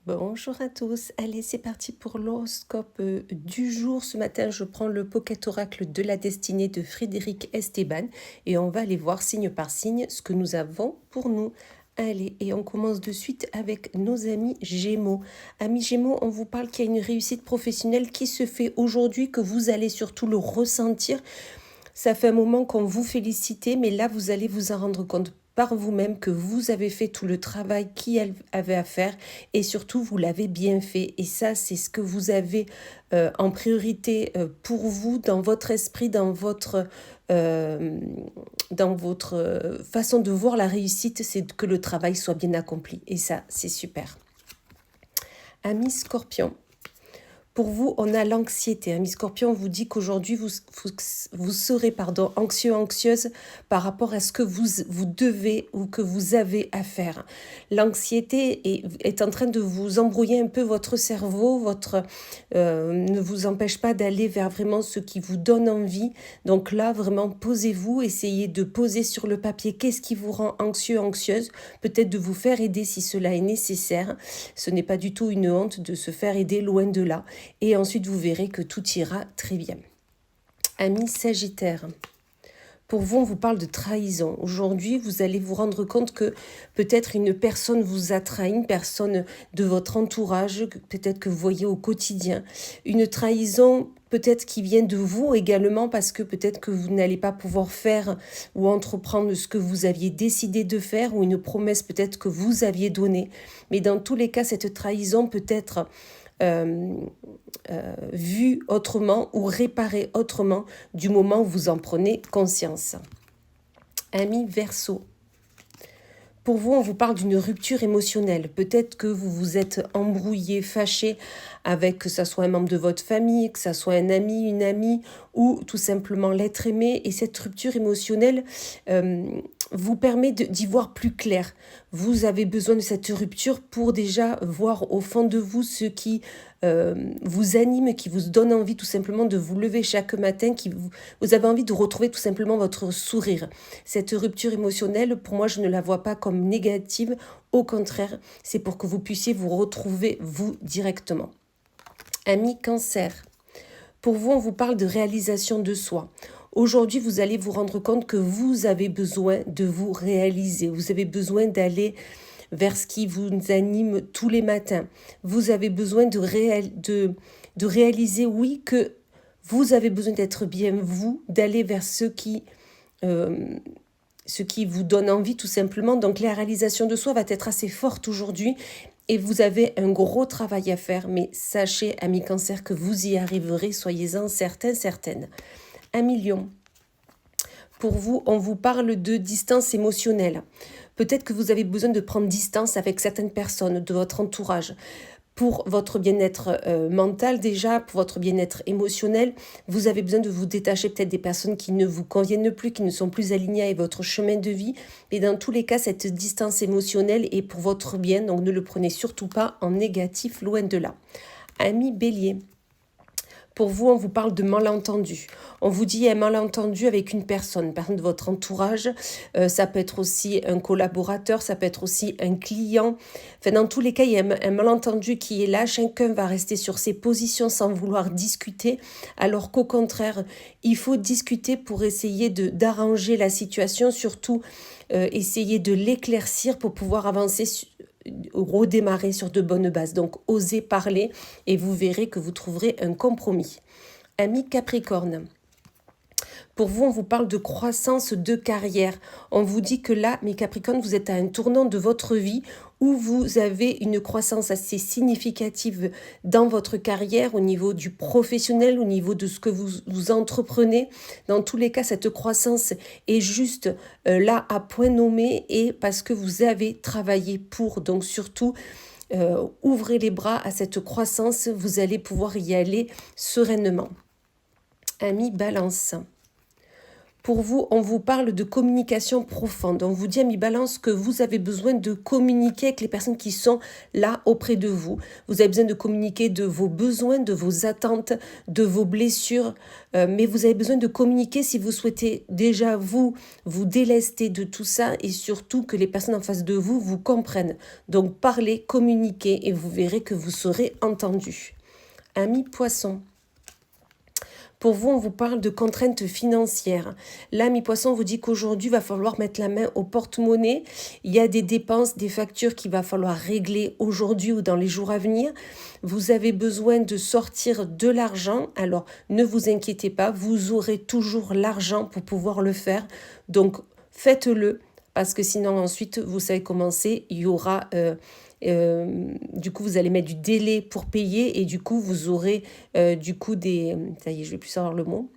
Bonjour à tous, allez c'est parti pour l'horoscope du jour. Ce matin je prends le Pocket Oracle de la destinée de Frédéric Esteban et on va aller voir signe par signe ce que nous avons pour nous. Allez, et on commence de suite avec nos amis Gémeaux. Amis Gémeaux, on vous parle qu'il y a une réussite professionnelle qui se fait aujourd'hui, que vous allez surtout le ressentir. Ça fait un moment qu'on vous félicitait, mais là, vous allez vous en rendre compte par vous-même que vous avez fait tout le travail qu'il avait à faire et surtout, vous l'avez bien fait. Et ça, c'est ce que vous avez en priorité pour vous, dans votre esprit, dans votre façon de voir la réussite, c'est que le travail soit bien accompli. Et ça, c'est super. Amis Scorpion. Pour vous, on a l'anxiété. Ami Scorpion vous dit qu'aujourd'hui, vous serez anxieux, anxieuse par rapport à ce que vous devez ou que vous avez à faire. L'anxiété est en train de vous embrouiller un peu votre cerveau, ne vous empêche pas d'aller vers vraiment ce qui vous donne envie. Donc là, vraiment, posez-vous, essayez de poser sur le papier qu'est-ce qui vous rend anxieux, anxieuse. Peut-être de vous faire aider si cela est nécessaire. Ce n'est pas du tout une honte de se faire aider, loin de là. Et ensuite, vous verrez que tout ira très bien. Amis Sagittaire, pour vous, on vous parle de trahison. Aujourd'hui, vous allez vous rendre compte que peut-être une personne vous a trahi, une personne de votre entourage, peut-être que vous voyez au quotidien. Une trahison peut-être qui vient de vous également parce que peut-être que vous n'allez pas pouvoir faire ou entreprendre ce que vous aviez décidé de faire ou une promesse peut-être que vous aviez donnée. Mais dans tous les cas, cette trahison peut être vu autrement ou réparé autrement du moment où vous en prenez conscience. Amis Verseau, pour vous, on vous parle d'une rupture émotionnelle. Peut-être que vous vous êtes embrouillé, fâché avec que ça soit un membre de votre famille, que ça soit un ami, une amie ou tout simplement l'être aimé. Et cette rupture émotionnelle vous permet d'y voir plus clair. Vous avez besoin de cette rupture pour déjà voir au fond de vous ce qui vous anime, qui vous donne envie tout simplement de vous lever chaque matin, vous avez envie de retrouver tout simplement votre sourire. Cette rupture émotionnelle, pour moi, je ne la vois pas comme négative. Au contraire, c'est pour que vous puissiez vous retrouver vous directement. Amis Cancer, pour vous, on vous parle de réalisation de soi. Aujourd'hui, vous allez vous rendre compte que vous avez besoin de vous réaliser. Vous avez besoin d'aller vers ce qui vous anime tous les matins. Vous avez besoin de réaliser, oui, que vous avez besoin d'être bien vous, d'aller vers ce qui vous donne envie tout simplement. Donc la réalisation de soi va être assez forte aujourd'hui et vous avez un gros travail à faire. Mais sachez, amis Cancer, que vous y arriverez, soyez-en certains, certaines. 1 million. Pour vous, on vous parle de distance émotionnelle. Peut-être que vous avez besoin de prendre distance avec certaines personnes de votre entourage. Pour votre bien-être mental déjà, pour votre bien-être émotionnel, vous avez besoin de vous détacher peut-être des personnes qui ne vous conviennent plus, qui ne sont plus alignées avec votre chemin de vie. Et dans tous les cas, cette distance émotionnelle est pour votre bien, donc ne le prenez surtout pas en négatif, loin de là. Ami Bélier. Pour vous, on vous parle de malentendu. On vous dit un malentendu avec une personne de votre entourage. Ça peut être aussi un collaborateur, ça peut être aussi un client. Enfin, dans tous les cas, il y a un malentendu qui est là. Chacun va rester sur ses positions sans vouloir discuter, alors qu'au contraire, il faut discuter pour essayer d'arranger la situation, surtout essayer de l'éclaircir pour pouvoir avancer redémarrer sur de bonnes bases. Donc, osez parler et vous verrez que vous trouverez un compromis. Amis Capricorne, pour vous, on vous parle de croissance de carrière. On vous dit que là, mes Capricornes, vous êtes à un tournant de votre vie où vous avez une croissance assez significative dans votre carrière, au niveau du professionnel, au niveau de ce que vous entreprenez. Dans tous les cas, cette croissance est juste là à point nommé et parce que vous avez travaillé pour. Donc surtout, ouvrez les bras à cette croissance, vous allez pouvoir y aller sereinement. Amis Balance. Pour vous, on vous parle de communication profonde. On vous dit, ami Balance, que vous avez besoin de communiquer avec les personnes qui sont là auprès de vous. Vous avez besoin de communiquer de vos besoins, de vos attentes, de vos blessures. Mais vous avez besoin de communiquer si vous souhaitez déjà vous délester de tout ça et surtout que les personnes en face de vous vous comprennent. Donc parlez, communiquez et vous verrez que vous serez entendu. Ami Poisson. Pour vous, on vous parle de contraintes financières. Là, mi-poisson vous dit qu'aujourd'hui, il va falloir mettre la main au porte-monnaie. Il y a des dépenses, des factures qu'il va falloir régler aujourd'hui ou dans les jours à venir. Vous avez besoin de sortir de l'argent. Alors, ne vous inquiétez pas, vous aurez toujours l'argent pour pouvoir le faire. Donc, faites-le parce que sinon, ensuite, vous savez comment c'est. Il y aura... du coup, vous allez mettre du délai pour payer et du coup, vous aurez du coup des... Ça y est, je vais plus savoir le mot.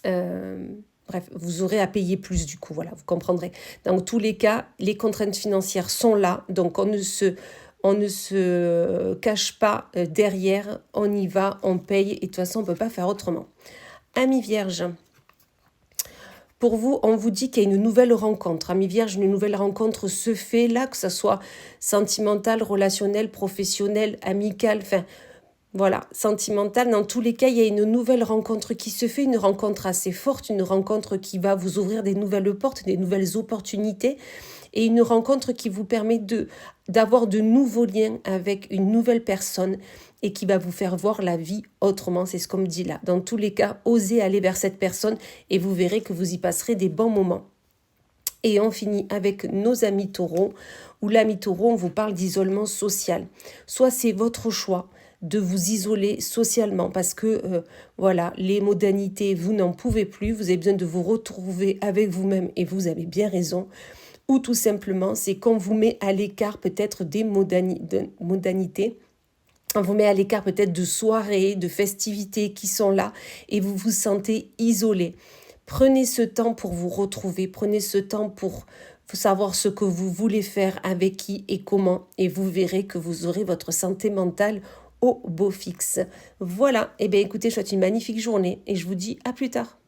Bref, vous aurez à payer plus du coup, voilà, vous comprendrez. Dans tous les cas, les contraintes financières sont là, donc on ne se cache pas derrière, on y va, on paye et de toute façon, on ne peut pas faire autrement. Ami Vierge. Pour vous, on vous dit qu'il y a une nouvelle rencontre. Ami Vierge, une nouvelle rencontre se fait là, que ce soit sentimentale, relationnelle, professionnelle, amicale, enfin voilà, sentimentale. Dans tous les cas, il y a une nouvelle rencontre qui se fait, une rencontre assez forte, une rencontre qui va vous ouvrir des nouvelles portes, des nouvelles opportunités et une rencontre qui vous permet d'avoir de nouveaux liens avec une nouvelle personne et qui va vous faire voir la vie autrement, c'est ce qu'on me dit là. Dans tous les cas, osez aller vers cette personne et vous verrez que vous y passerez des bons moments. Et on finit avec nos amis taureaux, où l'ami taureau, on vous parle d'isolement social. Soit c'est votre choix de vous isoler socialement parce que, voilà, les modalités, vous n'en pouvez plus, vous avez besoin de vous retrouver avec vous-même et vous avez bien raison. Ou tout simplement, c'est qu'on vous met à l'écart peut-être des modalités. On vous met à l'écart peut-être de soirées, de festivités qui sont là et vous vous sentez isolé. Prenez ce temps pour vous retrouver, prenez ce temps pour savoir ce que vous voulez faire, avec qui et comment et vous verrez que vous aurez votre santé mentale au beau fixe. Voilà, et bien écoutez, je vous souhaite une magnifique journée et je vous dis à plus tard.